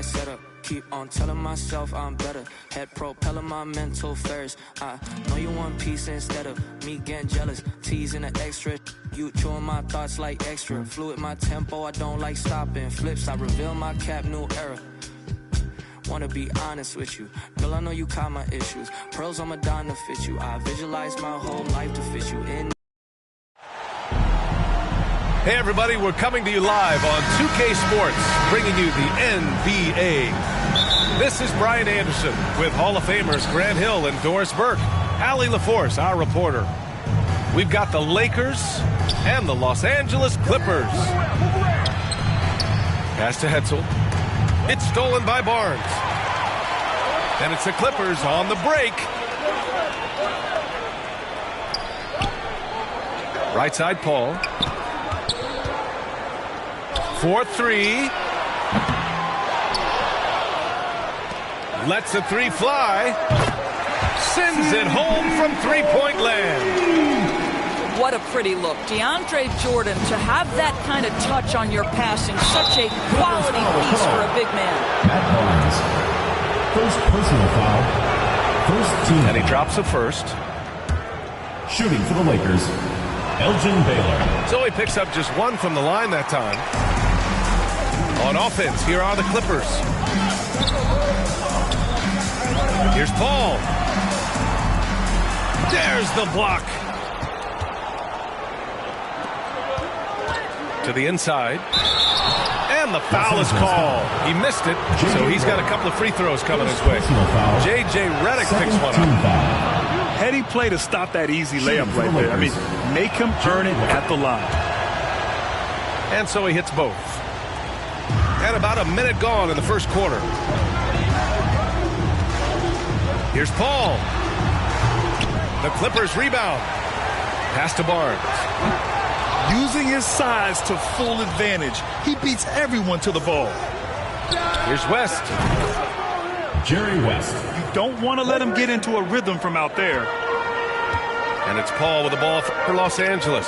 my setup. Keep on telling myself I'm better. Head propelling my mental first. I know you want peace instead of me getting jealous. Teasing the extra. You chewing my thoughts like extra. Fluid my tempo, I don't like stopping. Flips, I reveal my cap, new era. Wanna be honest with you, girl, I know you caught my issues. Pearls on my dime to fit you. I visualize my whole life to fit you in. Hey everybody, we're coming to you live on 2K Sports, bringing you the NBA. This is Brian Anderson with Hall of Famers Grant Hill and Doris Burke. Allie LaForce, our reporter. We've got the Lakers and the Los Angeles Clippers. Pass to Hetzel. It's stolen by Barnes. And it's the Clippers on the break. Right side, Paul. 4-3. Lets the three fly. Sends it home from three-point land. What a pretty look. DeAndre Jordan, to have that kind of touch on your passing, such a quality piece for a big man. Matt Barnes. First personal foul. First team. And he drops the first. Shooting for the Lakers, Elgin Baylor. So he picks up just one from the line that time. On offense, here are the Clippers. Here's Paul. There's the block. To the inside. And the foul is called. He missed it, so he's got a couple of free throws coming his way. J.J. Redick picks one up. Heady play to stop that easy layup right there. I mean, make him earn it at the line. And so he hits both. And about a minute gone in the first quarter. Here's Paul. The Clippers rebound. Pass to Barnes. Using his size to full advantage. He beats everyone to the ball. Here's West. Jerry West. You don't want to let him get into a rhythm from out there. And it's Paul with the ball for Los Angeles.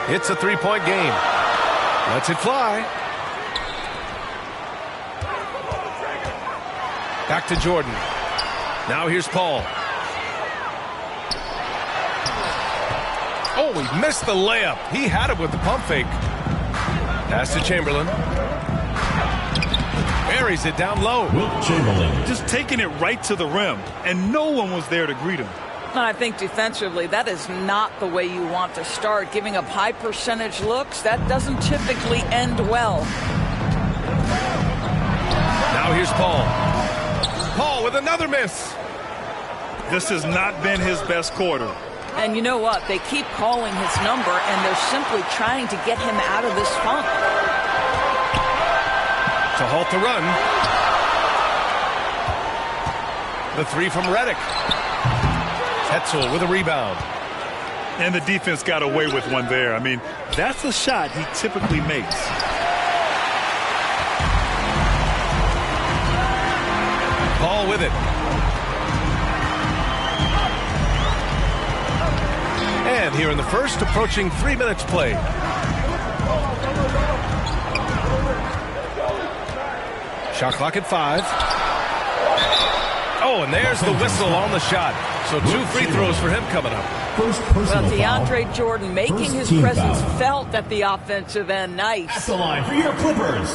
It's a three-point game. Lets it fly. Back to Jordan. Now here's Paul. Oh, he missed the layup. He had it with the pump fake. Pass to Chamberlain. Buries it down low. Wilt Chamberlain. Just taking it right to the rim, and no one was there to greet him. And I think defensively, that is not the way you want to start. Giving up high percentage looks, that doesn't typically end well. Now here's Paul. Paul with another miss. This has not been his best quarter. And you know what? They keep calling his number, and they're simply trying to get him out of this funk. To halt the run. The three from Redick. Hetzel with a rebound. And the defense got away with one there. I mean, that's a shot he typically makes. Paul with it. And here in the first, approaching 3 minutes played. Shot clock at 5. Oh, and there's the whistle on the shot. So 2 free throws for him coming up. Well, DeAndre Jordan making his presence felt at the offensive end. Nice. That's the line for your Clippers.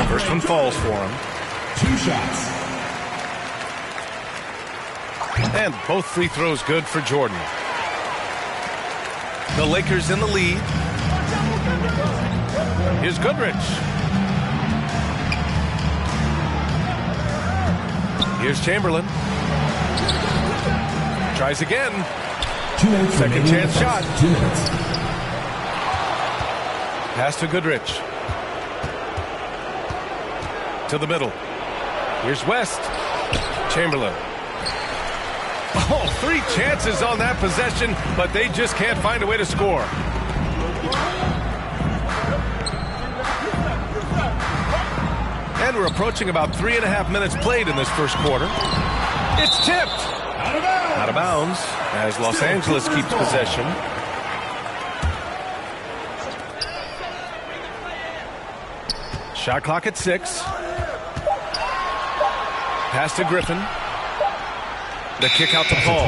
First one falls for him. 2 shots. And both free throws good for Jordan. The Lakers in the lead. Here's Goodrich. Here's Chamberlain. Tries again. 2 minutes. Second chance shot. 2 minutes. Pass to Goodrich. To the middle. Here's West. Chamberlain. Oh, 3 chances on that possession, but they just can't find a way to score. And we're approaching about 3.5 minutes played in this first quarter. It's tipped. Out of bounds as Los Angeles keeps possession. Shot clock at 6. Pass to Griffin. The kick out to Paul.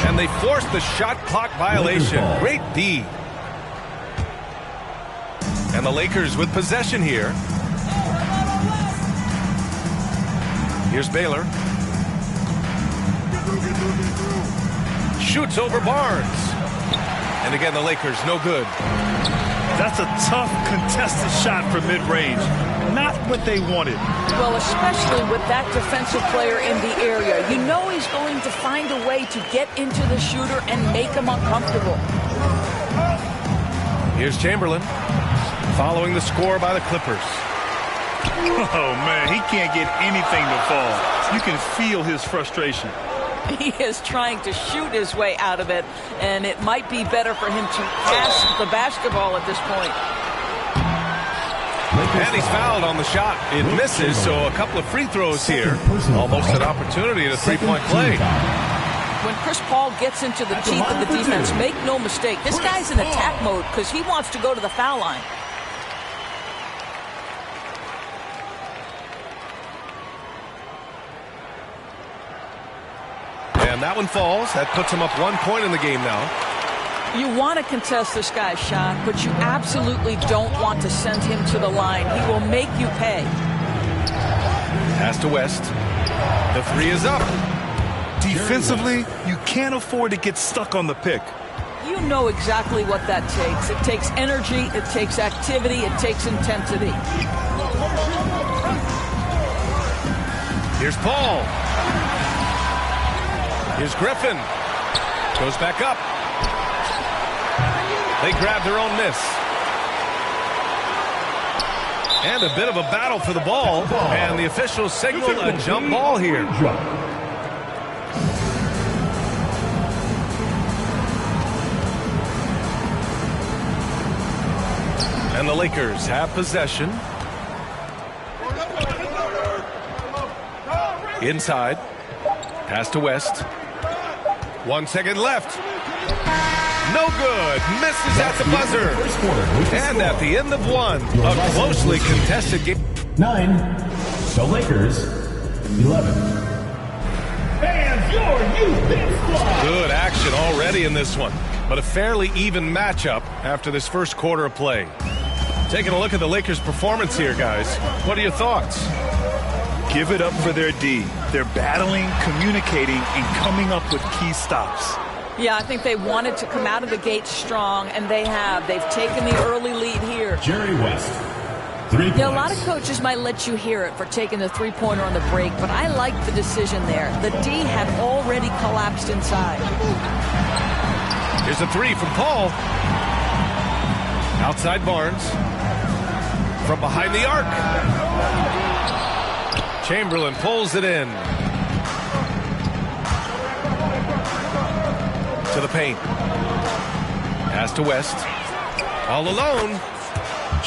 And they forced the shot clock violation. Great D. And the Lakers with possession here. Here's Baylor. Shoots over Barnes. And again, the Lakers, no good. That's a tough, contested shot from mid-range. Not what they wanted. Well, especially with that defensive player in the area. You know he's going to find a way to get into the shooter and make him uncomfortable. Here's Chamberlain, following the score by the Clippers. Oh, man, he can't get anything to fall. You can feel his frustration. He is trying to shoot his way out of it, and it might be better for him to pass the basketball at this point. And he's fouled on the shot. It misses, so a couple of free throws here. Almost an opportunity to three-point play. When Chris Paul gets into the teeth of the defense, make no mistake, this guy's in attack mode because he wants to go to the foul line. And that one falls. That puts him up 1 point in the game now. You want to contest this guy's shot, but you absolutely don't want to send him to the line. He will make you pay. Pass to West. The three is up. Defensively, you can't afford to get stuck on the pick. You know exactly what that takes. It takes energy, it takes activity, it takes intensity. Here's Paul. Here's Griffin. Goes back up. They grab their own miss. And a bit of a battle for the ball. And the officials signal a jump ball here. And the Lakers have possession. Inside. Pass to West. 1 second left. No good. Misses at the buzzer. And at the end of one, a closely contested game. 9. The Lakers. 11. Fans, your youth big squad. Good action already in this one, but a fairly even matchup after this first quarter of play. Taking a look at the Lakers' performance here, guys. What are your thoughts? Give it up for their D. They're battling, communicating, and coming up with key stops. Yeah, I think they wanted to come out of the gate strong, and they have. They've taken the early lead here. Jerry West. 3 points. Yeah, a lot of coaches might let you hear it for taking the three-pointer on the break, but I like the decision there. The D had already collapsed inside. Here's a three from Paul. Outside Barnes. From behind the arc. Chamberlain pulls it in. To the paint. Pass to West. All alone.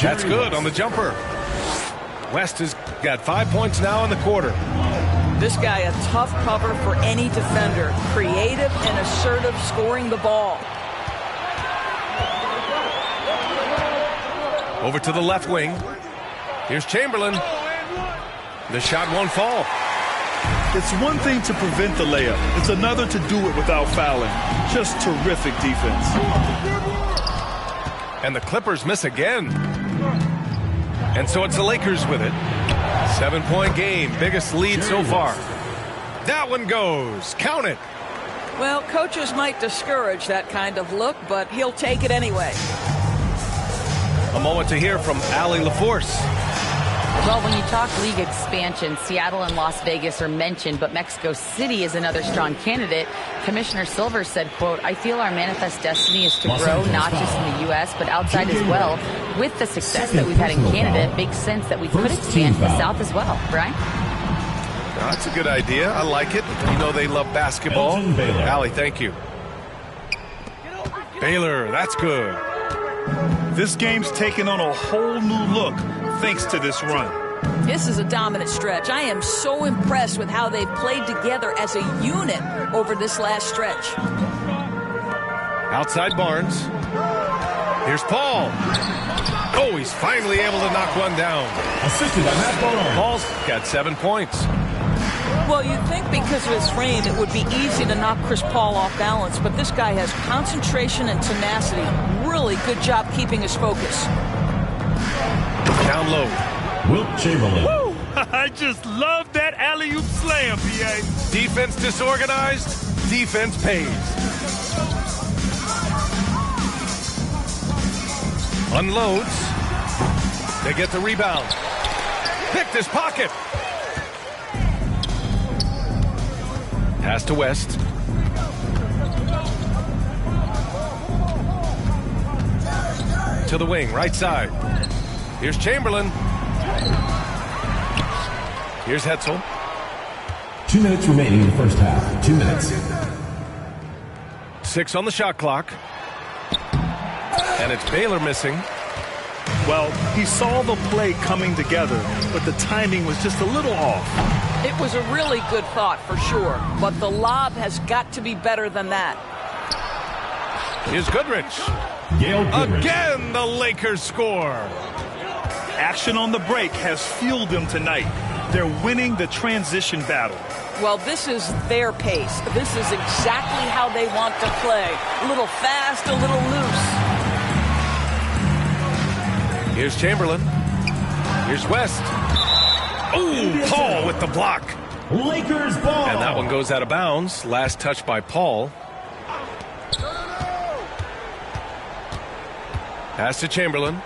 That's good on the jumper. West has got 5 points now in the quarter. This guy a tough cover for any defender. Creative and assertive scoring the ball. Over to the left wing. Here's Chamberlain. The shot won't fall. It's one thing to prevent the layup. It's another to do it without fouling. Just terrific defense. And the Clippers miss again. And so it's the Lakers with it. 7-point game. Biggest lead so far. That one goes. Count it. Well, coaches might discourage that kind of look, but he'll take it anyway. A moment to hear from Allie LaForce. Well, when you talk league expansion, Seattle and Las Vegas are mentioned, but Mexico City is another strong candidate. Commissioner Silver said, quote, I feel our manifest destiny is to grow not just in the U.S., but outside as well. With the success that we've had in Canada, it makes sense that we could expand to the South as well. Brian? That's a good idea. I like it. You know they love basketball. Allie, thank you. Baylor, that's good. This game's taken on a whole new look thanks to this run. This is a dominant stretch. I am so impressed with how they've played together as a unit over this last stretch. Outside Barnes. Here's Paul. Oh, he's finally able to knock one down. Assisted by Matt Barnes. Paul's got 7 points. Well, you'd think because of his frame, it would be easy to knock Chris Paul off balance, but this guy has concentration and tenacity. Really good job keeping his focus. Down low. Wilt Chamberlain. Woo! I just love that alley-oop slam, PA. Defense disorganized, defense pays. Unloads. They get the rebound. Picked his pocket. Pass to West. To the wing, right side. Here's Chamberlain. Here's Hetzel. 2 minutes remaining in the first half. 2 minutes. 6 on the shot clock. And it's Baylor missing. Well, he saw the play coming together, but the timing was just a little off. It was a really good thought for sure, but the lob has got to be better than that. Here's Goodrich. Gail Goodrich. Again, the Lakers score. Action on the break has fueled them tonight. They're winning the transition battle. Well, this is their pace. This is exactly how they want to play. A little fast, a little loose. Here's Chamberlain. Here's West. Ooh, Paul with the block. Lakers ball. And that one goes out of bounds. Last touch by Paul. Pass to Chamberlain.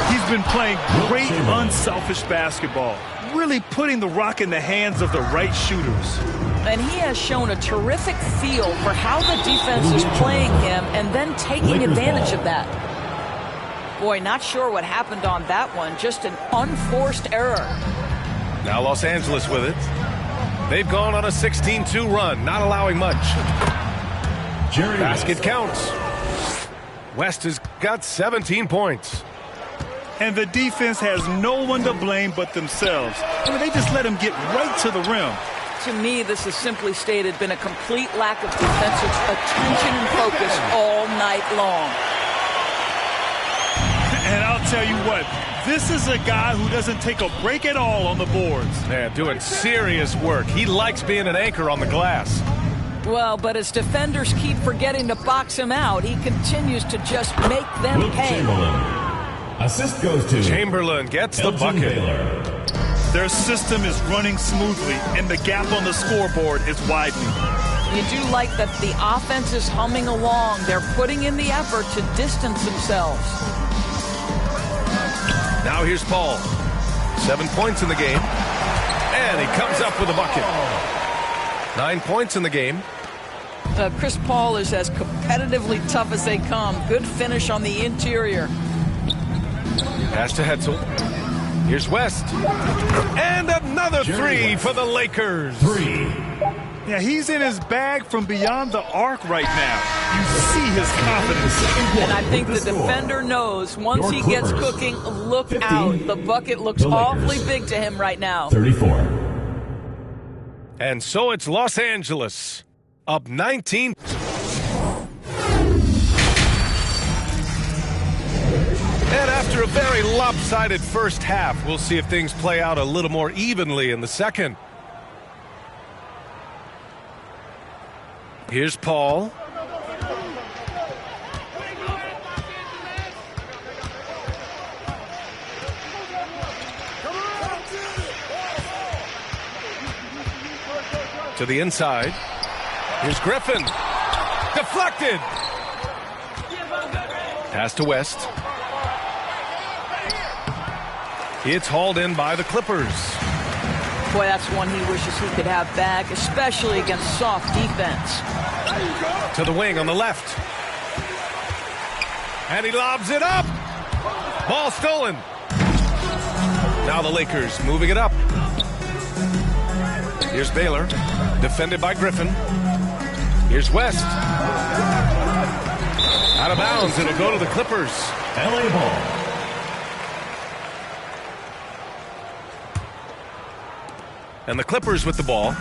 He's been playing great, unselfish basketball, really putting the rock in the hands of the right shooters. And he has shown a terrific feel for how the defense is playing him and then taking advantage of that. Boy, not sure what happened on that one. Just an unforced error. Now Los Angeles with it. They've gone on a 16-2 run, not allowing much. Basket counts. West has got 17 points. And the defense has no one to blame but themselves. I mean, they just let him get right to the rim. To me, this has simply stated been a complete lack of defensive attention and focus all night long. And I'll tell you what, this is a guy who doesn't take a break at all on the boards. Yeah, doing serious work. He likes being an anchor on the glass. Well, but as defenders keep forgetting to box him out, he continues to just make them Wilt pay. Chamberlain. Assist goes to Chamberlain gets the Elgin bucket. Baylor. Their system is running smoothly, and the gap on the scoreboard is widening. You do like that the offense is humming along. They're putting in the effort to distance themselves. Now here's Paul. 7 points in the game. And he comes up with a bucket. 9 points in the game. Chris Paul is as competitively tough as they come. Good finish on the interior. Pass to Hetzel. Here's West. And another three for the Lakers. 3. Yeah, he's in his bag from beyond the arc right now. You see his confidence. And I think the defender knows once he gets cooking, look out. The bucket looks awfully big to him right now. 34. And so it's Los Angeles up 19. And after a very lopsided first half, we'll see if things play out a little more evenly in the second. Here's Paul. To the inside. Here's Griffin. Deflected. Pass to West. It's hauled in by the Clippers. Boy, that's one he wishes he could have back, especially against soft defense. To the wing on the left. And he lobs it up. Ball stolen. Now the Lakers moving it up. Here's Baylor, defended by Griffin. Here's West. Out of bounds, it'll go to the Clippers. LA ball. And the Clippers with the ball,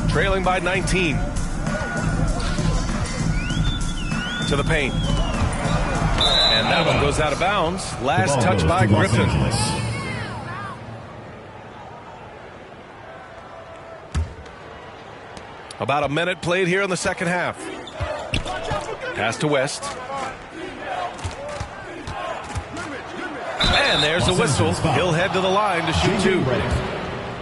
trailing by 19. To the paint. And that one goes out of bounds. Last touch by Griffin. About a minute played here in the second half. Pass to West. And there's the whistle. He'll head to the line to shoot two.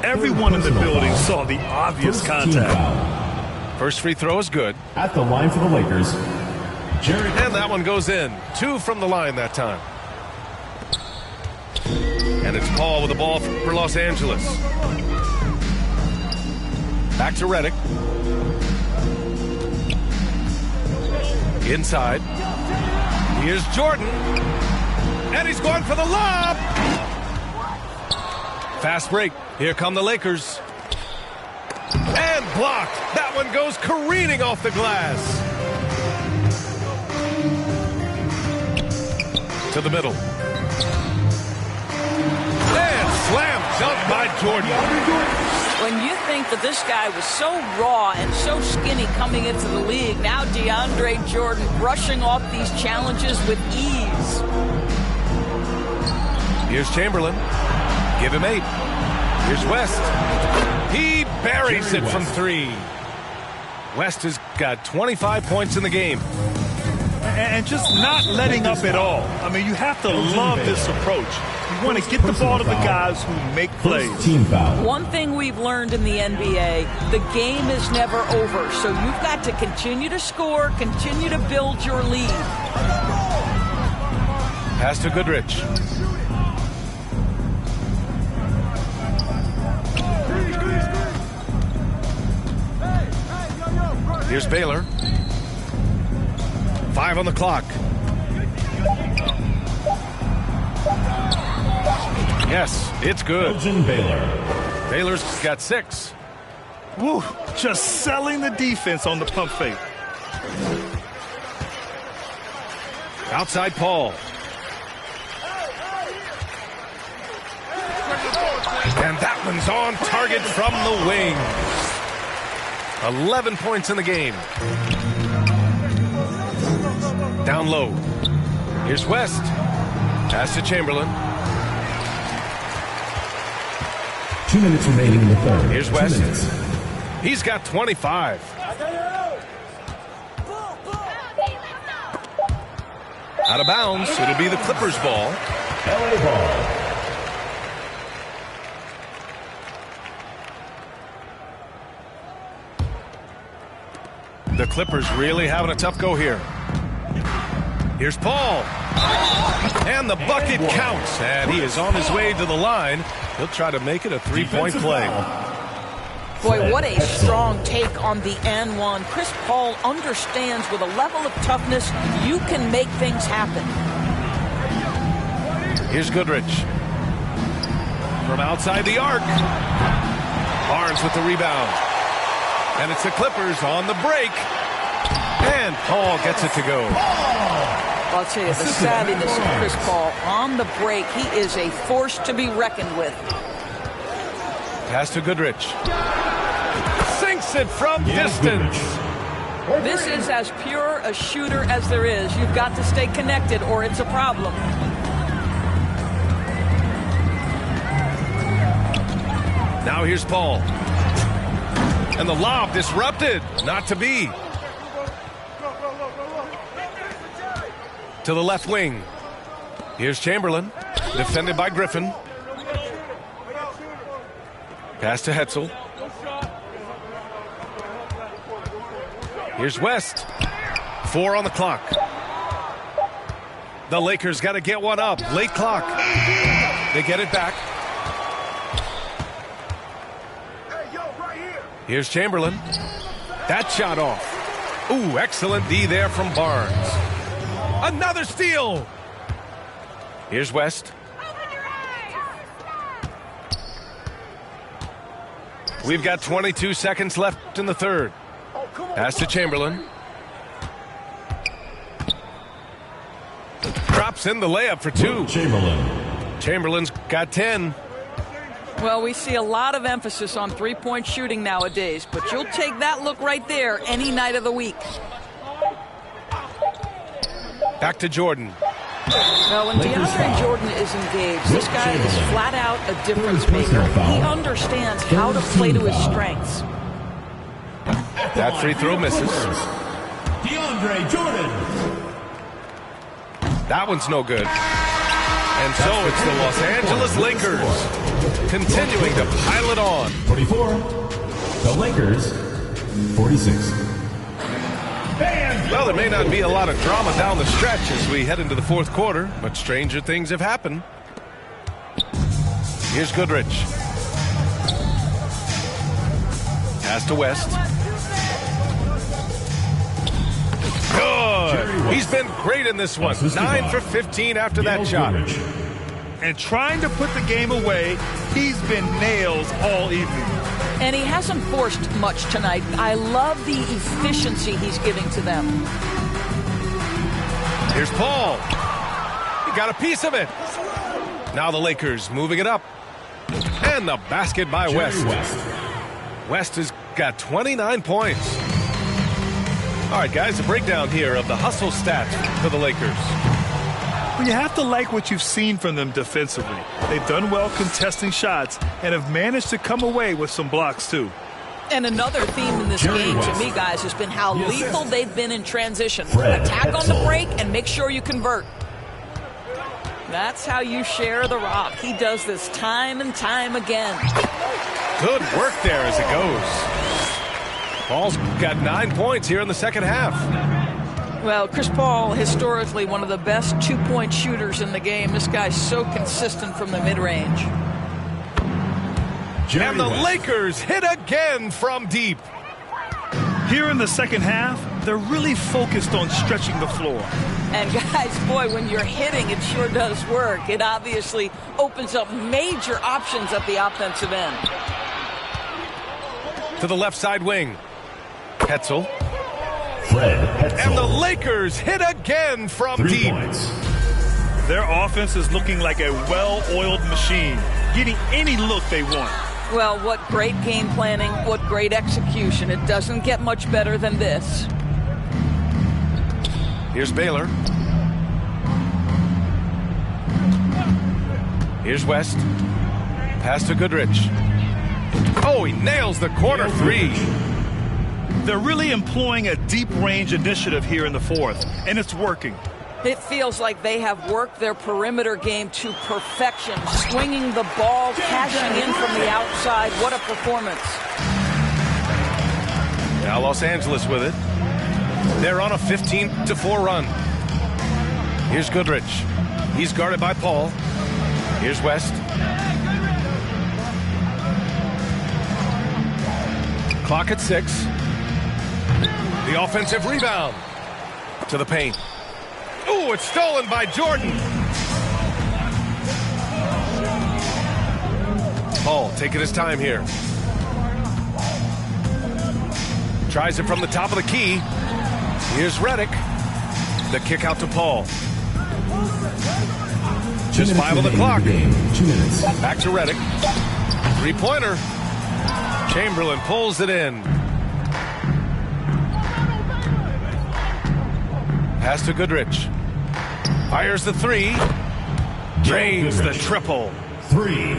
Everyone in the building saw the obvious contact. First free throw is good. At the line for the Lakers, And that one goes in. 2 from the line that time. And it's Paul with the ball for Los Angeles. Back to Redick. Inside. Here's Jordan. And he's going for the lob. Fast break. Here come the Lakers. And blocked. That one goes careening off the glass. To the middle. And slam dunk by Jordan. When you think that this guy was so raw and so skinny coming into the league, now DeAndre Jordan brushing off these challenges with ease. Here's Chamberlain. Give him 8. Here's West. He buries it from 3. West has got 25 points in the game. And just not letting up at all. I mean, you have to love this approach. You want to get the ball to the guys who make plays. team foul. One thing we've learned in the NBA, the game is never over. So you've got to continue to score, continue to build your lead. Pass to Goodrich. Here's Baylor. 5 on the clock. Yes, it's good. Elgin Baylor. Baylor's got 6. Woo, just selling the defense on the pump fake. Outside Paul. And that one's on target from the wing. 11 points in the game. Down low. Here's West. Pass to Chamberlain. 2 minutes remaining in the third. Here's West. He's got 25. Out of bounds. It'll be the Clippers' ball. LA ball. The Clippers really having a tough go here. Here's Paul. And the bucket counts. And he is on his way to the line. He'll try to make it a 3-point play. Boy, what a strong take on the N1. Chris Paul understands with a level of toughness, you can make things happen. Here's Goodrich. From outside the arc. Barnes with the rebound. And it's the Clippers on the break. And Paul gets it to go. I'll tell you, the savviness of Chris Paul on the break, he is a force to be reckoned with. Pass to Goodrich. Sinks it from distance. This is as pure a shooter as there is. You've got to stay connected or it's a problem. Now here's Paul. And the lob disrupted. Not to be. To the left wing. Here's Chamberlain. Defended by Griffin. Pass to Hetzel. Here's West. 4 on the clock. The Lakers got to get one up. Late clock. They get it back. Here's Chamberlain. That shot off. Ooh, excellent D there from Barnes. Another steal. Here's West. We've got 22 seconds left in the third. Pass to Chamberlain. Drops in the layup for 2. Chamberlain's got 10. Well, we see a lot of emphasis on three-point shooting nowadays, but you'll take that look right there any night of the week. Back to Jordan. Well, when DeAndre Jordan is engaged, this guy is flat out a difference maker. He understands how to play to his strengths. That free throw misses. DeAndre Jordan. That one's no good. And so it's the Los Angeles Lakers continuing to pile it on. 24. The Lakers, 46. Well, there may not be a lot of drama down the stretch as we head into the fourth quarter, but stranger things have happened. Here's Goodrich. Pass to West. Good. He's been great in this one. 9 for 15 after that shot. And trying to put the game away, he's been nails all evening. And he hasn't forced much tonight. I love the efficiency he's giving to them. Here's Paul. He got a piece of it. Now the Lakers moving it up. And the basket by West. West has got 29 points. All right, guys, a breakdown here of the hustle stats for the Lakers. Well, you have to like what you've seen from them defensively. They've done well contesting shots and have managed to come away with some blocks, too. And another theme in this game, to me, guys, has been how lethal they've been in transition. Attack on the break and make sure you convert. That's how you share the rock. He does this time and time again. Good work there as it goes. Paul's got 9 points here in the second half. Well, Chris Paul, historically one of the best two-point shooters in the game. This guy's so consistent from the mid-range. And the Lakers hit again from deep. Here in the second half, they're really focused on stretching the floor. And guys, boy, when you're hitting, it sure does work. It obviously opens up major options at the offensive end. To the left side wing. Hetzel. Fred. And the Lakers hit again from 3 deep. points. Their offense is looking like a well-oiled machine, getting any look they want. Well, what great game planning, what great execution. It doesn't get much better than this. Here's Baylor. Here's West. Pass to Goodrich. Oh, he nails the corner three. They're really employing a deep-range initiative here in the fourth, and it's working. It feels like they have worked their perimeter game to perfection, swinging the ball, cashing in from the outside. What a performance. Now Los Angeles with it. They're on a 15-4 run. Here's Goodrich. He's guarded by Paul. Here's West. Clock at 6. The offensive rebound to the paint. Ooh, it's stolen by Jordan. Paul taking his time here. Tries it from the top of the key. Here's Redick. The kick out to Paul. Just 5 on the clock. 2 minutes. Back to Redick. Three-pointer. Chamberlain pulls it in. Pass to Goodrich. Fires the three. Drains the triple. 3.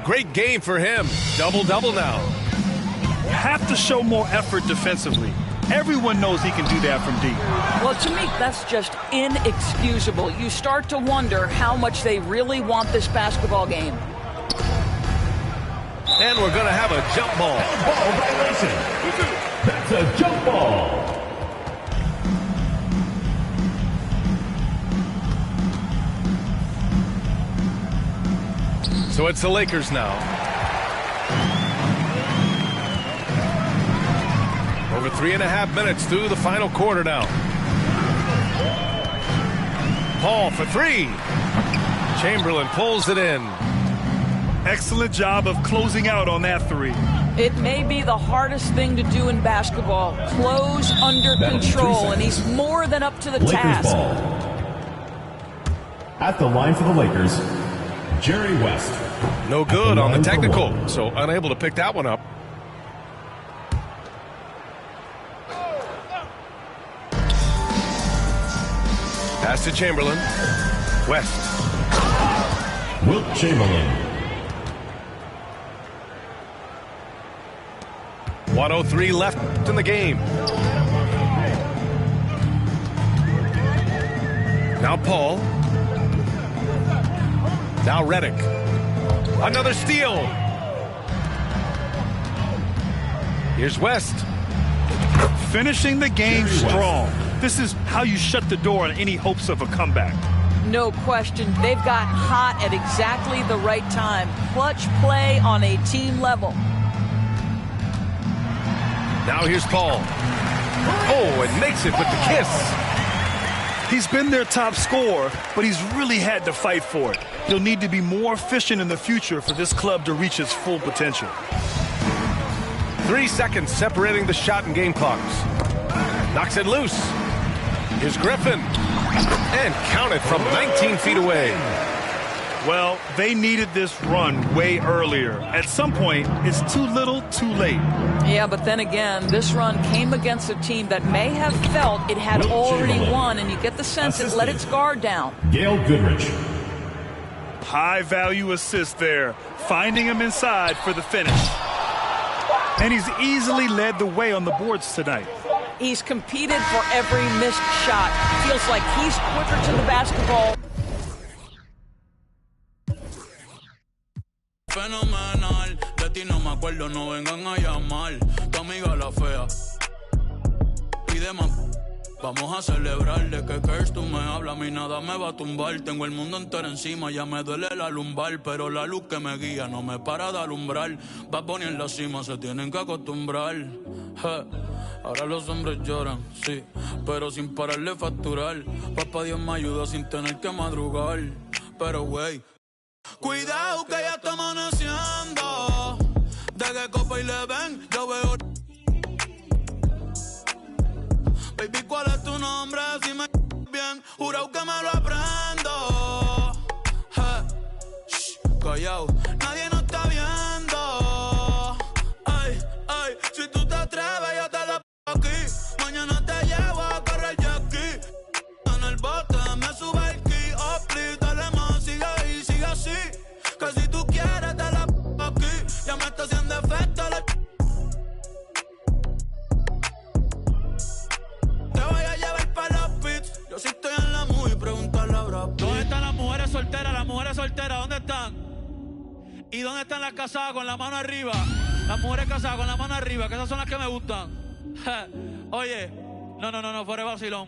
Great game for him. Double-double now. You have to show more effort defensively. Everyone knows he can do that from deep. Well, to me, that's just inexcusable. You start to wonder how much they really want this basketball game. And we're going to have a jump ball. Ball violation. That's a jump ball. So it's the Lakers now. Over 3.5 minutes through the final quarter now. Paul for 3. Chamberlain pulls it in. Excellent job of closing out on that 3. It may be the hardest thing to do in basketball. Close under control, and he's more than up to the Lakers task. ball. At the line for the Lakers, Jerry West. No good on the technical, so unable to pick that one up. Pass to Chamberlain. West. Wilt Chamberlain. 1:03 left in the game. Now Paul. Now Reddick. Another steal. Here's West. Finishing the game strong. This is how you shut the door on any hopes of a comeback. No question. They've got hot at exactly the right time. Clutch play on a team level. Now here's Paul. Oh, and makes it with the kiss. He's been their top scorer, but he's really had to fight for it. He'll need to be more efficient in the future for this club to reach its full potential. 3 seconds separating the shot and game clocks. Knocks it loose. Here's Griffin. And counted from 19 feet away. Well, they needed this run way earlier. At some point, it's too little, too late. Yeah, but then again, this run came against a team that may have felt it had already won, and you get the sense it let its guard down. Gail Goodrich. High-value assist there, finding him inside for the finish. And he's easily led the way on the boards tonight. He's competed for every missed shot. Feels like he's quicker to the basketball. Fenomenal, de ti no me acuerdo, no vengan a llamar. Tu amiga la fea. Pide más. Vamos a celebrar de que Curse tú me hablas, a mí nada me va a tumbar. Tengo el mundo entero encima, ya me duele la lumbar, pero la luz que me guía no me para de alumbrar. Bad Bunny en la cima, se tienen que acostumbrar. Ahora los hombres lloran, sí, pero sin parar de facturar. Papá Dios me ayuda sin tener que madrugar. Pero wey, cuidado que ya está amaneciendo. De que copa y le ven, yo veo. Baby, ¿cuál es tu nombre? Si me bien, jurado que me lo aprendo. Callao, nadie nos está viendo. Ay, ay, si tú te atreves, yo te la aquí. Mañana te llevo a correr aquí. En el bote me sube el ki. Oh, please, dale más, sigue ahí, sigue así. Que si tú quieres, te la aquí. Ya me está haciendo efecto la. Yo sí estoy en la movie, pregúntale a Brad Pitt. ¿Dónde están las mujeres solteras? Las mujeres solteras, ¿dónde están? ¿Y dónde están las casadas con la mano arriba? Las mujeres casadas con la mano arriba, que esas son las que me gustan. Oye, no, fuera de vacilón.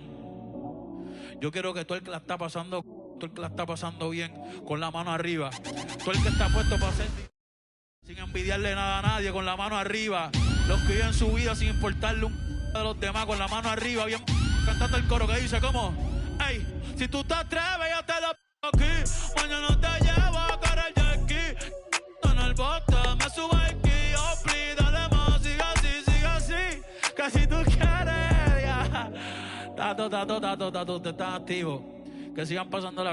Yo quiero que todo el que la está pasando, todo el que la está pasando bien, con la mano arriba. Todo el que está puesto para hacer sin envidiarle nada a nadie, con la mano arriba. Los que viven su vida sin importarle un de los demás, con la mano arriba, bien cantando el coro que dice como, ey, si tú te atreves, yo te la aquí. Mañana te llevo a correr aquí. En el bote me subo aquí. Oh, please, dale más, sigue así. Que si tú quieres, ya. Tato, ustedes están activos. Que sigan pasando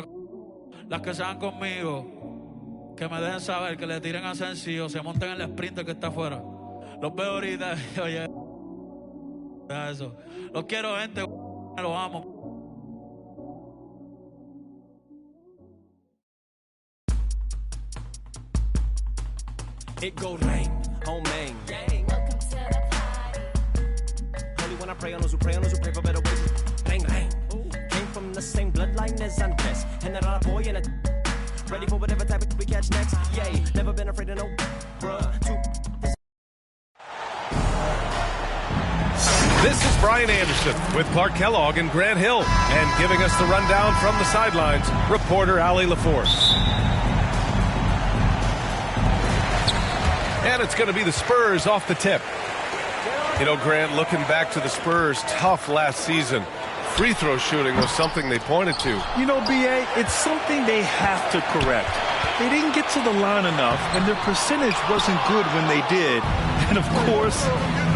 las que sean conmigo. Que me dejen saber, que le tiren a sencillo, se monten en el sprinter que está afuera. Los veo ahorita, oye. Eso. Los quiero, gente. Los amo. It go rain on Main. Welcome to the party. Only when I pray on those who pray for better ways. Bang, bang. Came from the same bloodline as Andres. And that other boy in a. Ready for whatever type of we catch next. Yay, never been afraid of no bruh. This is Brian Anderson with Clark Kellogg and Grant Hill. And giving us the rundown from the sidelines, reporter Allie LaForce. And it's going to be the Spurs off the tip. You know, Grant, looking back to the Spurs' tough last season, free throw shooting was something they pointed to. You know, B.A., it's something they have to correct. They didn't get to the line enough, and their percentage wasn't good when they did. And, of course,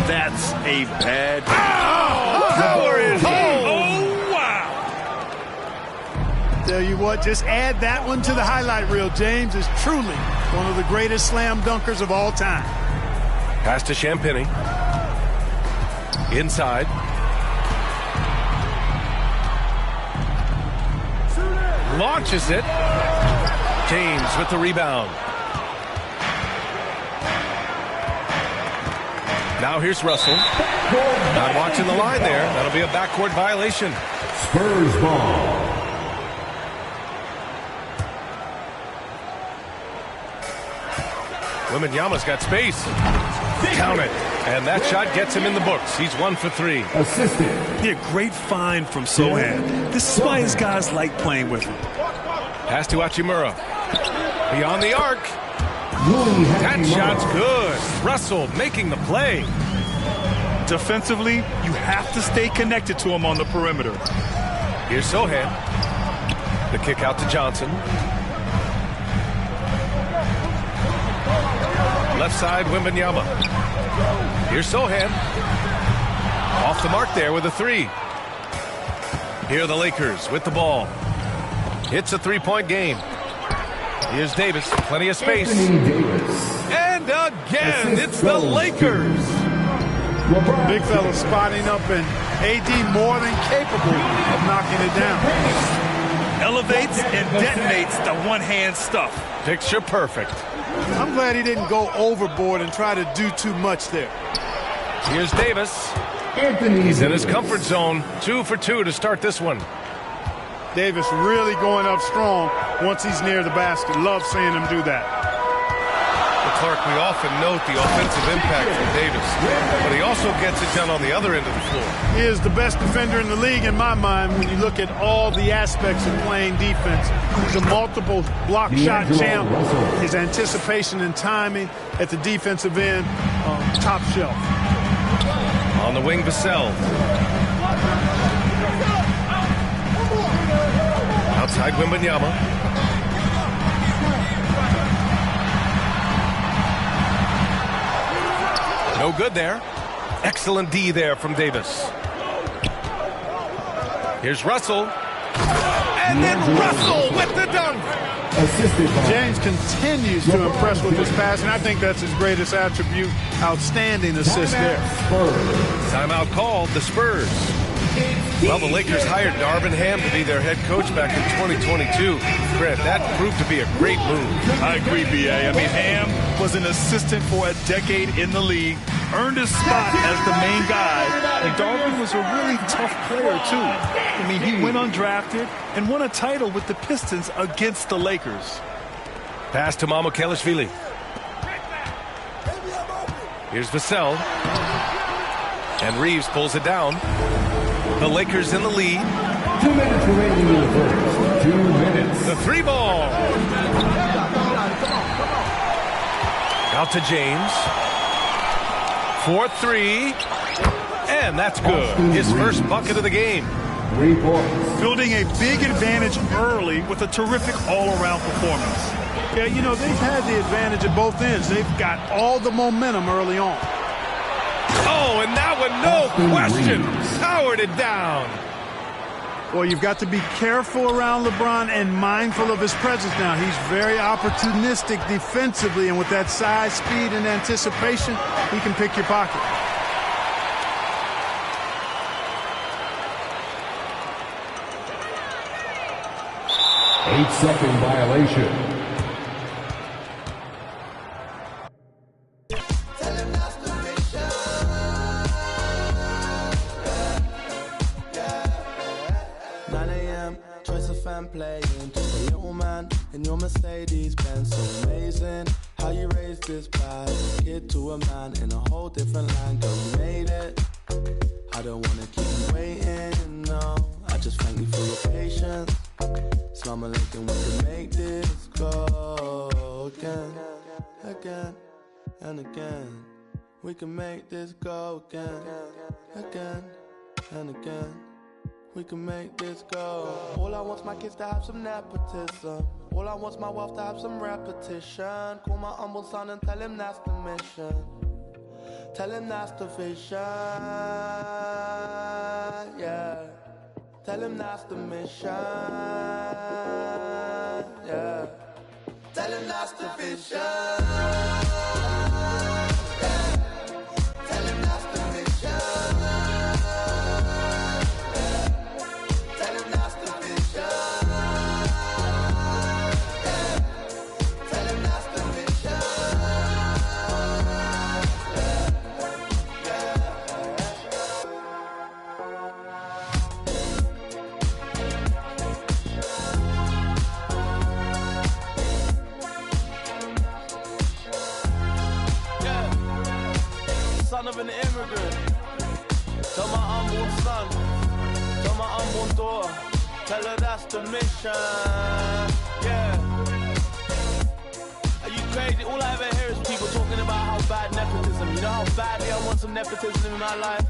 that's a bad... Power is Oh, wow! Tell you what, just add that one to the highlight reel. James is truly one of the greatest slam dunkers of all time. Pass to Champagny. Inside. Launches it. James with the rebound. Now here's Russell. Not watching the line there. That'll be a backcourt violation. Spurs ball. Wembanyama's got space. Count it. And that shot gets him in the books. He's 1 for 3. Assisted. Yeah, great find from Sohan. This is why his guys like playing with him. Pass to Hachimura. Beyond the arc. That shot's good. Russell making the play. Defensively, you have to stay connected to him on the perimeter. Here's Sohan. The kick out to Johnson. Left side, Wembanyama. Here's Sohan. Off the mark there with a 3. Here are the Lakers with the ball. It's a 3-point game. Here's Davis. Plenty of space. And again, it's the Lakers. Big fella spotting up, and AD more than capable of knocking it down. Elevates and detonates the one-hand stuff. Picture perfect. I'm glad he didn't go overboard and try to do too much there. Here's Davis. He's in his comfort zone. 2 for 2 to start this one. Davis really going up strong once he's near the basket. Love seeing him do that. Well, Clark, we often note the offensive impact from Davis, but he also gets it done on the other end of the floor. He is the best defender in the league in my mind when you look at all the aspects of playing defense. He's a multiple block shot champ. His anticipation and timing at the defensive end, top shelf. On the wing, Vassell. Outside Wembanyama. No good there. Excellent D there from Davis. Here's Russell. And then Russell with the dunk. James continues to impress with his passing. I think that's his greatest attribute. Outstanding assist there. Timeout called, the Spurs. Well, the Lakers hired Darvin Ham to be their head coach back in 2022. Grant, that proved to be a great move. I agree, B.A. I mean, Ham was an assistant for a decade in the league, earned his spot as the main guy, and Darvin was a really tough player, too. I mean, he went undrafted and won a title with the Pistons against the Lakers. Pass to Mamukelashvili. Here's Vassell. And Reeves pulls it down. The Lakers in the lead. 2 minutes remaining in the first. 2 minutes. The 3 ball. Out to James. 4-3. And that's good. His first bucket of the game. 3 points. Building a big advantage early with a terrific all-around performance. Yeah, you know, they've had the advantage at both ends. They've got all the momentum early on. Oh, and that one, no question, powered it down. Well, you've got to be careful around LeBron and mindful of his presence now. He's very opportunistic defensively, and with that size, speed, and anticipation, he can pick your pocket. Eight-second violation. Playing just a little man in your Mercedes Benz. So amazing how you raised this bad kid to a man in a whole different line. Girl, you made it. I don't wanna keep you waiting, no. I just thank you for your patience. Slum alaikum, we can make this go again, again, and again. We can make this go again, again, and again. We can make this go. All I want's my kids to have some nepotism. All I want's my wealth to have some repetition. Call my humble son and tell him that's the mission. Tell him that's the vision. Yeah. Tell him that's the mission. Yeah. Tell him that's the vision. Tell her that's the mission. Yeah. Are you crazy? All I ever hear is people talking about how bad nepotism. You know how badly I want some nepotism in my life?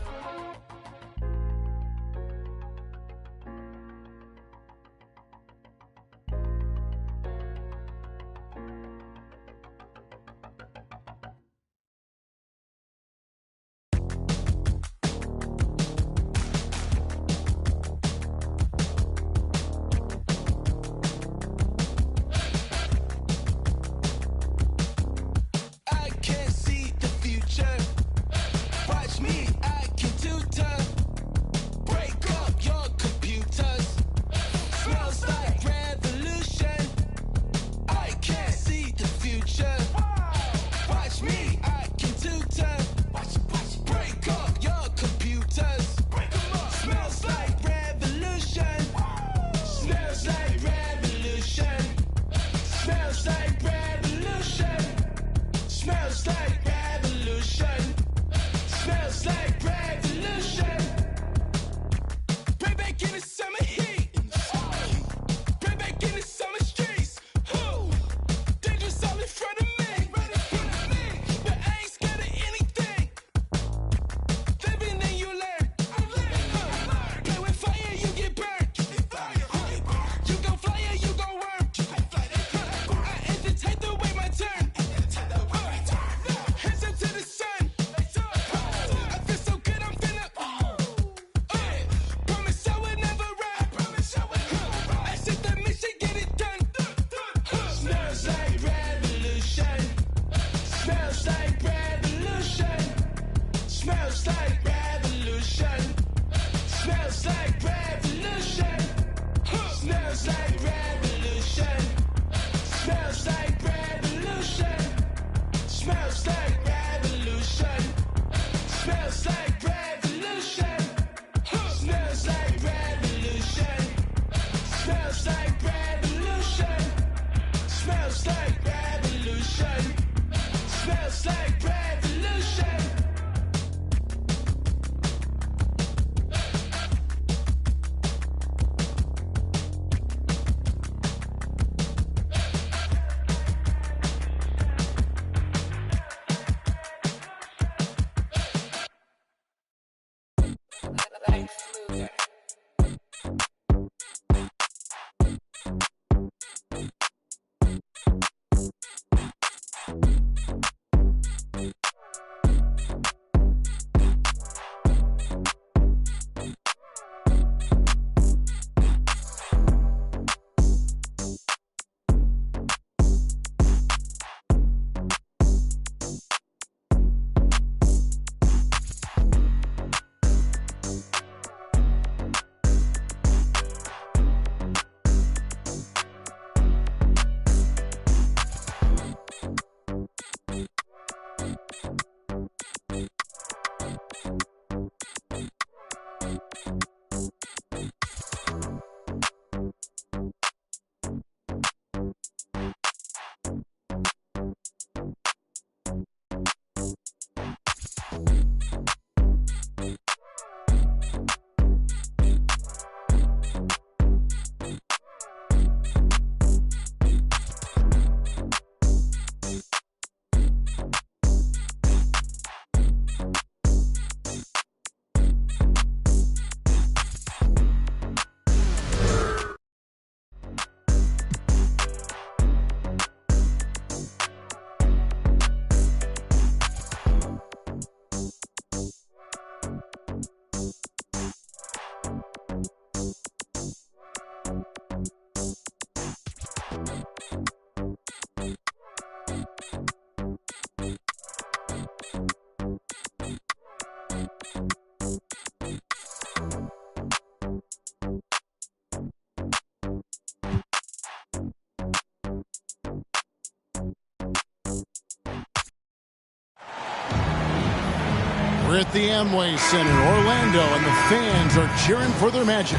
We're at the Amway Center, Orlando, and the fans are cheering for their magic.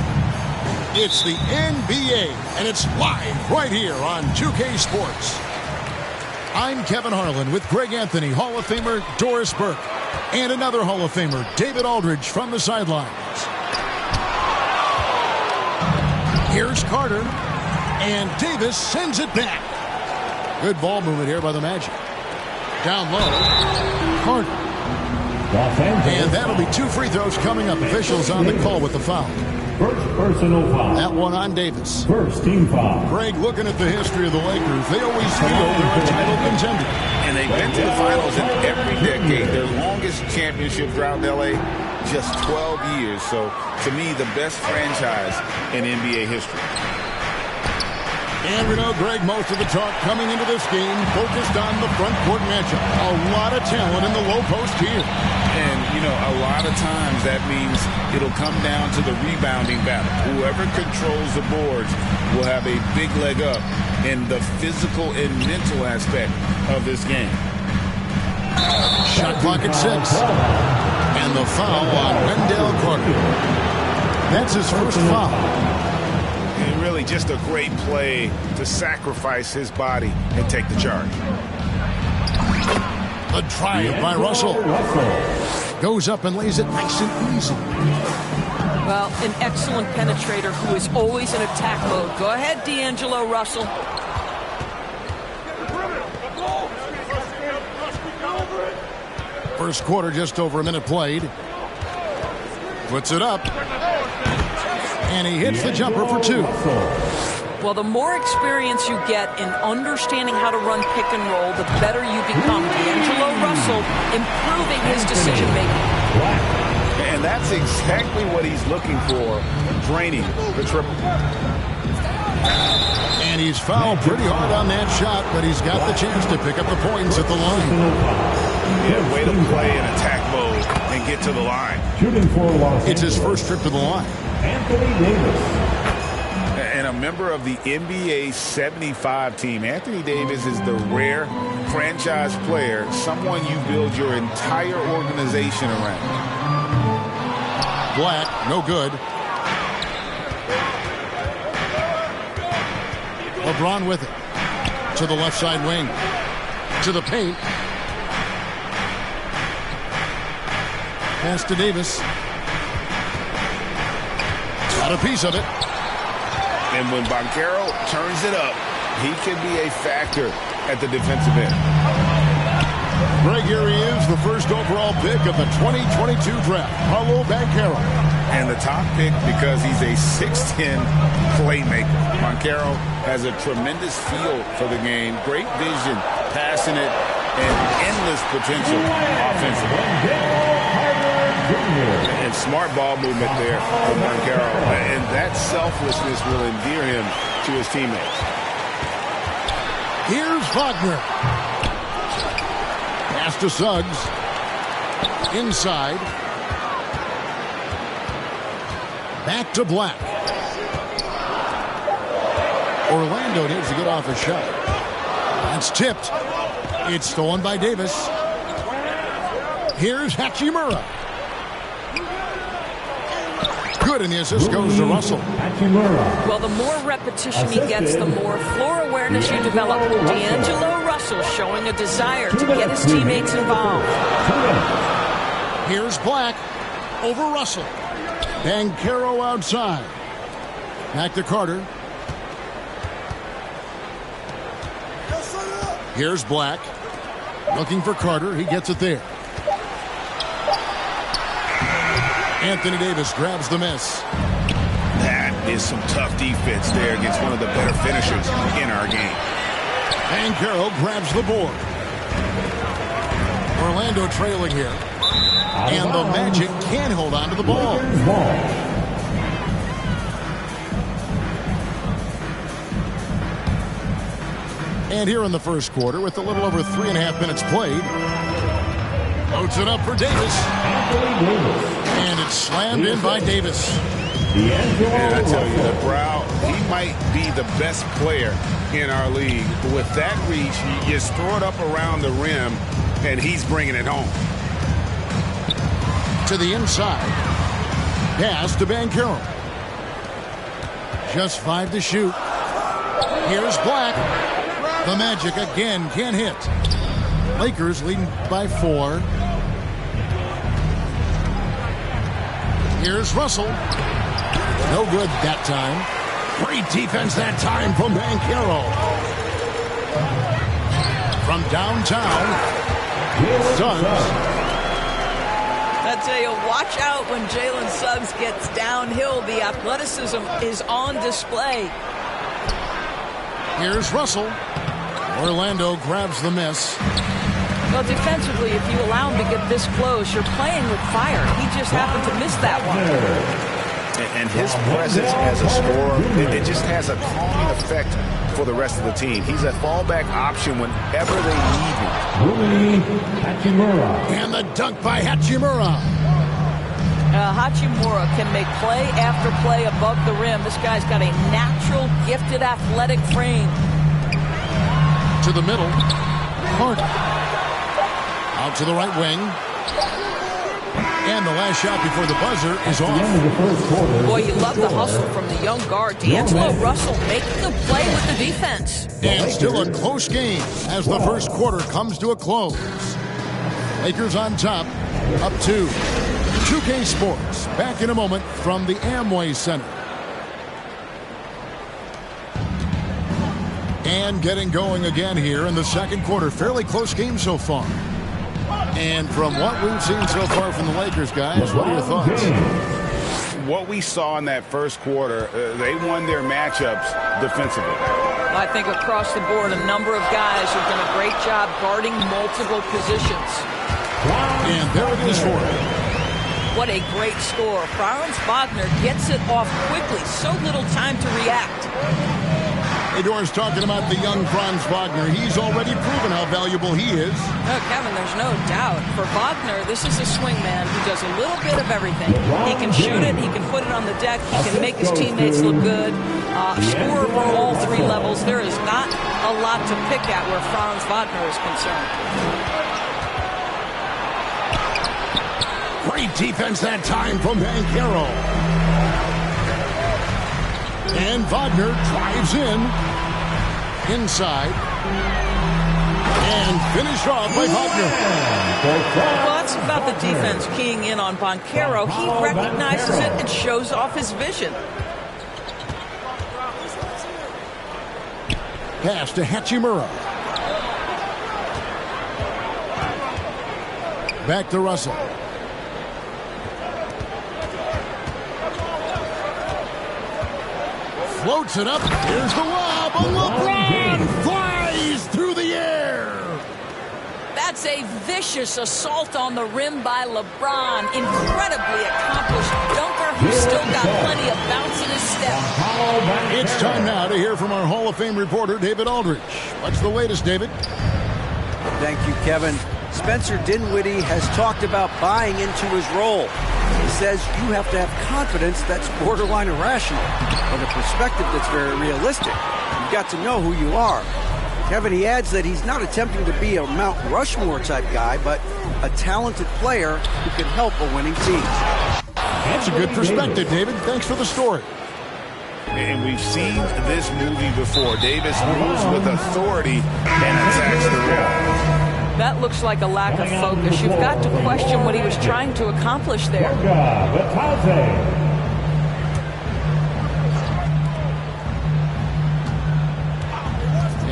It's the NBA, and it's live right here on 2K Sports. I'm Kevin Harlan with Greg Anthony, Hall of Famer Doris Burke, and another Hall of Famer, David Aldridge, from the sidelines. Here's Carter. And Davis sends it back. Good ball movement here by the Magic. Down low. Carter. And that'll be 2 free throws coming up. Officials on the call with the foul. First personal foul. That one on Davis. First team foul. Greg, looking at the history of the Lakers, they always feel they're a title contender. And they've been to the finals in every decade. Their longest championship drought in L.A., just 12 years. So, to me, the best franchise in NBA history. And we know, Greg, most of the talk coming into this game focused on the front court matchup. A lot of talent in the low post here. And, you know, a lot of times that means it'll come down to the rebounding battle. Whoever controls the boards will have a big leg up in the physical and mental aspect of this game. Shot clock at 6. And the foul on Wendell Carter. That's his first foul. And really just a great play to sacrifice his body and take the charge. The drive by Russell. Goes up and lays it nice and easy. Well, an excellent penetrator who is always in attack mode. Go ahead, D'Angelo Russell. First quarter, just over a minute played. Puts it up. And he hits the jumper for 2. Well, the more experience you get in understanding how to run pick and roll, the better you become. D'Angelo Russell improving his decision-making. And that's exactly what he's looking for, draining the triple. And he's fouled pretty hard on that shot, but he's got the chance to pick up the points at the line. Yeah, way to play in attack mode and get to the line. It's his first trip to the line. Anthony Davis. And a member of the NBA 75 team. Anthony Davis is the rare franchise player, someone you build your entire organization around. Black, no good. LeBron with it. To the left side wing. To the paint. Pass to Davis. Got a piece of it. And when Banchero turns it up, he can be a factor at the defensive end. Greg, here he is, the first overall pick of the 2022 draft, Paolo Banchero. And the top pick because he's a 6'10 playmaker. Banchero has a tremendous feel for the game, great vision, passing it, and endless potential offensively. And smart ball movement there from Banchero. And that selflessness will endear him to his teammates. Here's Wagner. Pass to Suggs. Inside. Back to Black. Orlando needs to get off a shot. That's tipped. It's stolen by Davis. Here's Hachimura. Good, and the assist goes to Russell. Well, the more repetition he gets, the more floor awareness you develop. D'Angelo Russell showing a desire to get his teammates involved. Here's Black over Russell. Banchero outside. Back to Carter. Here's Black. Looking for Carter. He gets it there. Anthony Davis grabs the miss. That is some tough defense there against one of the better finishers in our game. Banchero grabs the board. Orlando trailing here. And the Magic can hold on to the ball. And here in the first quarter, with a little over 3.5 minutes played, loads it up for Davis. And it's slammed in by Davis. And I tell you, the Brow, he might be the best player in our league. But with that reach, you just throw it up around the rim, and he's bringing it home. To the inside. Pass to Banchero. Just 5 to shoot. Here's Black. The Magic again can't hit. Lakers leading by 4. Here's Russell. No good that time. Great defense that time from Banchero. From downtown, Suggs. I tell you, watch out when Jalen Suggs gets downhill. The athleticism is on display. Here's Russell. Orlando grabs the miss. Well, defensively, if you allow him to get this close, you're playing with fire. He just happened to miss that one. And his presence as a scorer, it just has a calming effect for the rest of the team. He's a fallback option whenever they need him. And the dunk by Hachimura. Hachimura can make play after play above the rim. This guy's got a natural, gifted, athletic frame. To the middle. Clark. Out to the right wing. And the last shot before the buzzer is off. Boy, you love the hustle from the young guard. D'Angelo Russell making the play with the defense. And still a close game as the first quarter comes to a close. Lakers on top, up 2. 2K Sports, back in a moment from the Amway Center. And getting going again here in the second quarter. Fairly close game so far. And from what we've seen so far from the Lakers, guys, what are your thoughts? What we saw in that first quarter, they won their matchups defensively. I think across the board, a number of guys have done a great job guarding multiple positions. And there it is for him. What a great score. Franz Wagner gets it off quickly. So little time to react. Hey, Doris, talking about the young Franz Wagner. He's already proven how valuable he is. Oh, Kevin, there's no doubt. For Wagner, this is a swing man who does a little bit of everything. He can shoot it. He can put it on the deck. He can make his teammates look good. Scorer from all 3 levels. There is not a lot to pick at where Franz Wagner is concerned. Great defense that time from Banchero. And Wagner drives in. Inside. And finished off by Wagner. Well, that's about the defense keying in on Banchero. He recognizes it and shows off his vision. Pass to Hachimura. Back to Russell. Floats it up. Here's the lob. LeBron flies through the air. That's a vicious assault on the rim by LeBron. Incredibly accomplished dunker who's still got plenty of bounce in his step. It's time now to hear from our Hall of Fame reporter, David Aldridge. What's the latest, David? Thank you, Kevin. Spencer Dinwiddie has talked about buying into his role. He says you have to have confidence that's borderline irrational, but a perspective that's very realistic. You've got to know who you are. Kevin, he adds that he's not attempting to be a Mount Rushmore type guy, but a talented player who can help a winning team. That's a good perspective, David. Thanks for the story. And we've seen this movie before. Davis moves with authority and attacks the rim. That looks like a lack of focus. You've got to question what he was trying to accomplish there.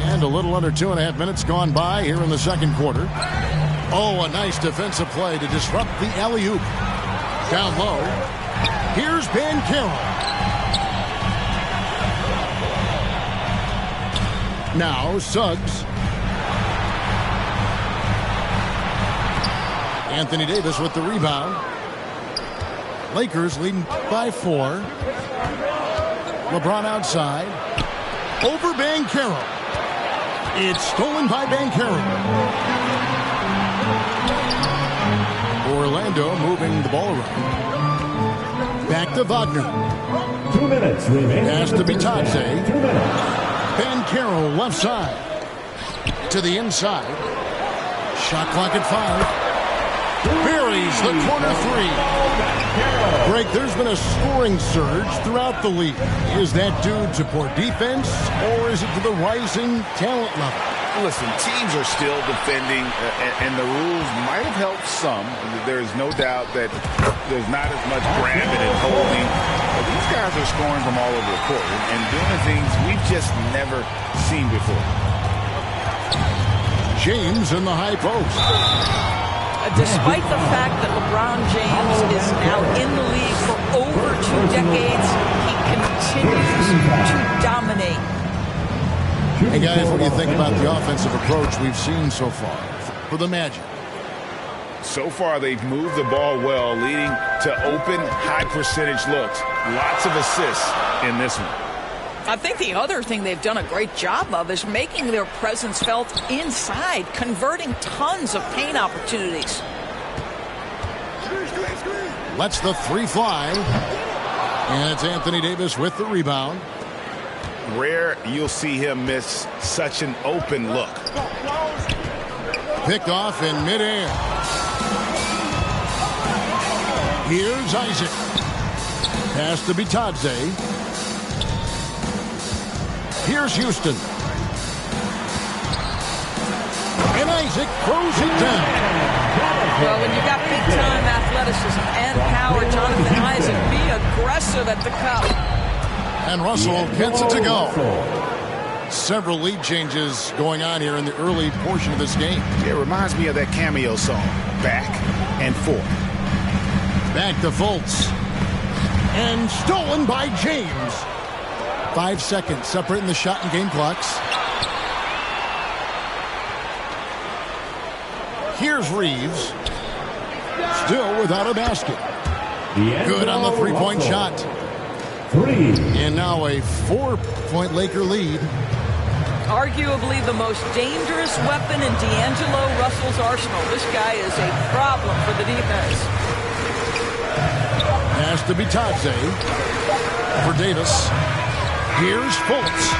And a little under 2.5 minutes gone by here in the second quarter. Oh, a nice defensive play to disrupt the alley-oop. Down low. Here's Banchero. Now Suggs. Anthony Davis with the rebound. Lakers leading by 4. LeBron outside. Over Banchero. It's stolen by Banchero. Orlando moving the ball around. Back to Wagner. 2 minutes remaining. Pass to Bitadze. 2 minutes. Banchero left side. To the inside. Shot clock at 5. Buries the corner 3. Greg, there's been a scoring surge throughout the league. Is that due to poor defense, or is it to the rising talent level? Listen, teams are still defending, and the rules might have helped some. There is no doubt that there's not as much grabbing and holding But these guys are scoring from all over the court and doing things we've just never seen before. James in the high post. Despite the fact that LeBron James is now in the league for over 2 decades, he continues to dominate. Hey guys, what do you think about the offensive approach we've seen so far for the Magic? So far, they've moved the ball well, leading to open, high-percentage looks. Lots of assists in this one. I think the other thing they've done a great job of is making their presence felt inside, converting tons of paint opportunities. Lets the three fly. And it's Anthony Davis with the rebound. Rare you'll see him miss such an open look. Picked off in midair. Here's Isaac. Pass to Bitadze. Here's Houston. And Isaac throws it down. Well, when you got big-time athleticism and power, Jonathan Isaac, be aggressive at the cup. And Russell gets it to go. Several lead changes going on here in the early portion of this game. It reminds me of that cameo song, Back and Forth. Back to Fultz. And stolen by James. 5 seconds separating the shot and game clocks. Here's Reeves. Still without a basket. Good on the three-point shot. And now a 4-point Laker lead. Arguably the most dangerous weapon in D'Angelo Russell's arsenal. This guy is a problem for the defense. Pass to Bitadze for Davis. Here's Fultz.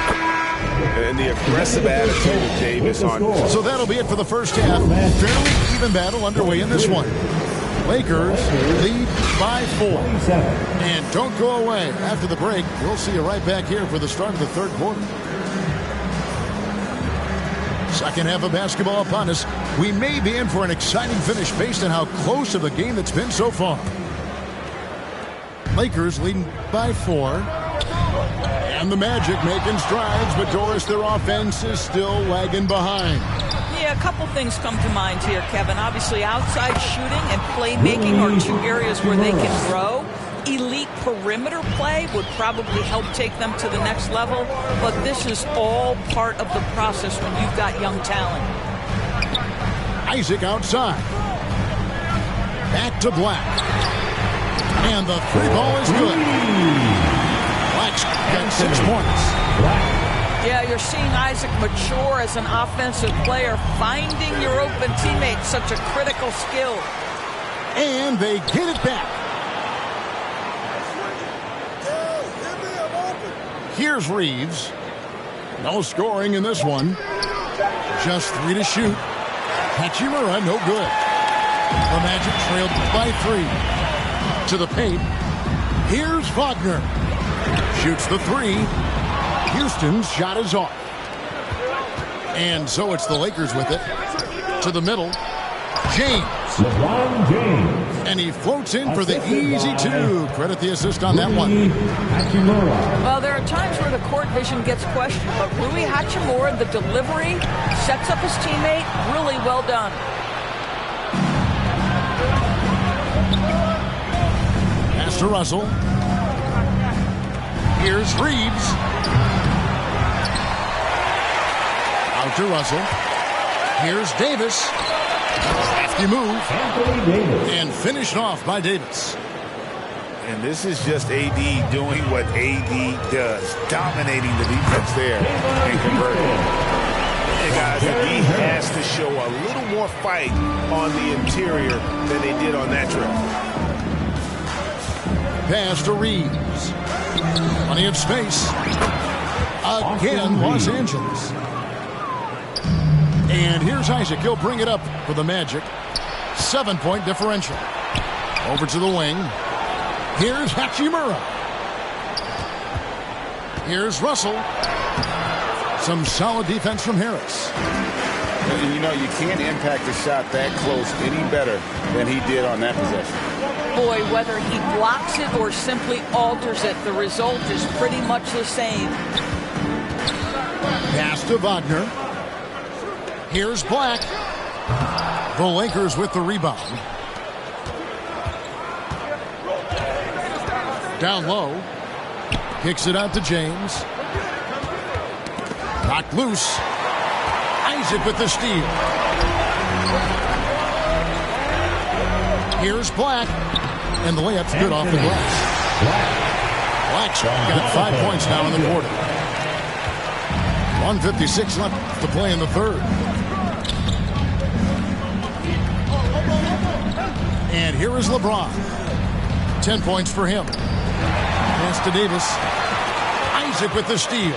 And the aggressive attitude of Davis on. So that'll be it for the first half. Fairly even battle underway in this one. Lakers lead by 4. And don't go away. After the break, we'll see you right back here for the start of the third quarter. Second half of basketball upon us. We may be in for an exciting finish based on how close of a game it's been so far. Lakers leading by 4. And the Magic making strides, but Doris, their offense is still lagging behind. Yeah, a couple things come to mind here, Kevin. Obviously, outside shooting and playmaking are 2 areas where they can grow. Elite perimeter play would probably help take them to the next level, but this is all part of the process when you've got young talent. Isaac outside. Back to Black. And the 3-ball is good. Black's got 6 points. Yeah, you're seeing Isaac mature as an offensive player. Finding your open teammate, such a critical skill. And they get it back. Here's Reeves. No scoring in this one. Just 3 to shoot. Hachimura, no good. The Magic trailed by 3. To the paint. Here's Wagner. Shoots the 3. Houston's shot is off. And so it's the Lakers with it. To the middle. James. LeBron James. And he floats in for the easy 2. Credit the assist on that one. Well, there are times where the court vision gets questioned, but Rui Hachimura, the delivery, sets up his teammate. Really well done. Pass to Russell. Here's Reeves. Out to Russell. Here's Davis. Hefty move. And finished off by Davis. And this is just AD doing what AD does. Dominating the defense there and converting. Hey guys, he has to show a little more fight on the interior than they did on that trip. Pass to Reeves. Plenty of space. Again, Los Angeles. And here's Isaac. He'll bring it up for the Magic. 7-point differential. Over to the wing. Here's Hachimura. Here's Russell. Some solid defense from Harris. And you know, you can't impact the shot that close any better than he did on that possession. Boy, whether he blocks it or simply alters it, the result is pretty much the same. Pass to Wagner. Here's Black. The Lakers with the rebound. Down low. Kicks it out to James. Knocked loose. Isaac with the steal. Here's Black. And the layup's good off the glass. Black's got 5 points now in the quarter. 1:56 left to play in the third. And here is LeBron. 10 points for him. Pass to Davis. Isaac with the steal.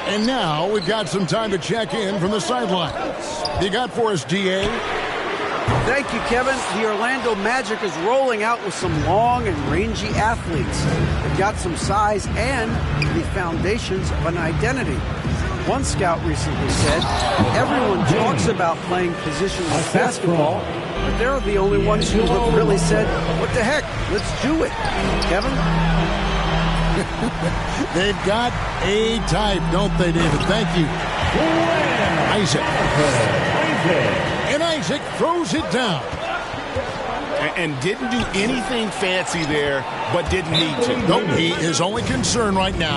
And now we've got some time to check in from the sidelines. You got for us, DA? Thank you, Kevin. The Orlando Magic is rolling out with some long and rangy athletes. They've got some size and the foundations of an identity. One scout recently said, everyone talks about playing positionless basketball, but they're the only ones who have really said, what the heck, let's do it. Kevin? They've got a type, don't they, David? Thank you. Isaac. And Isaac throws it down. And didn't do anything fancy there, but didn't need to. Nope, his only concern right now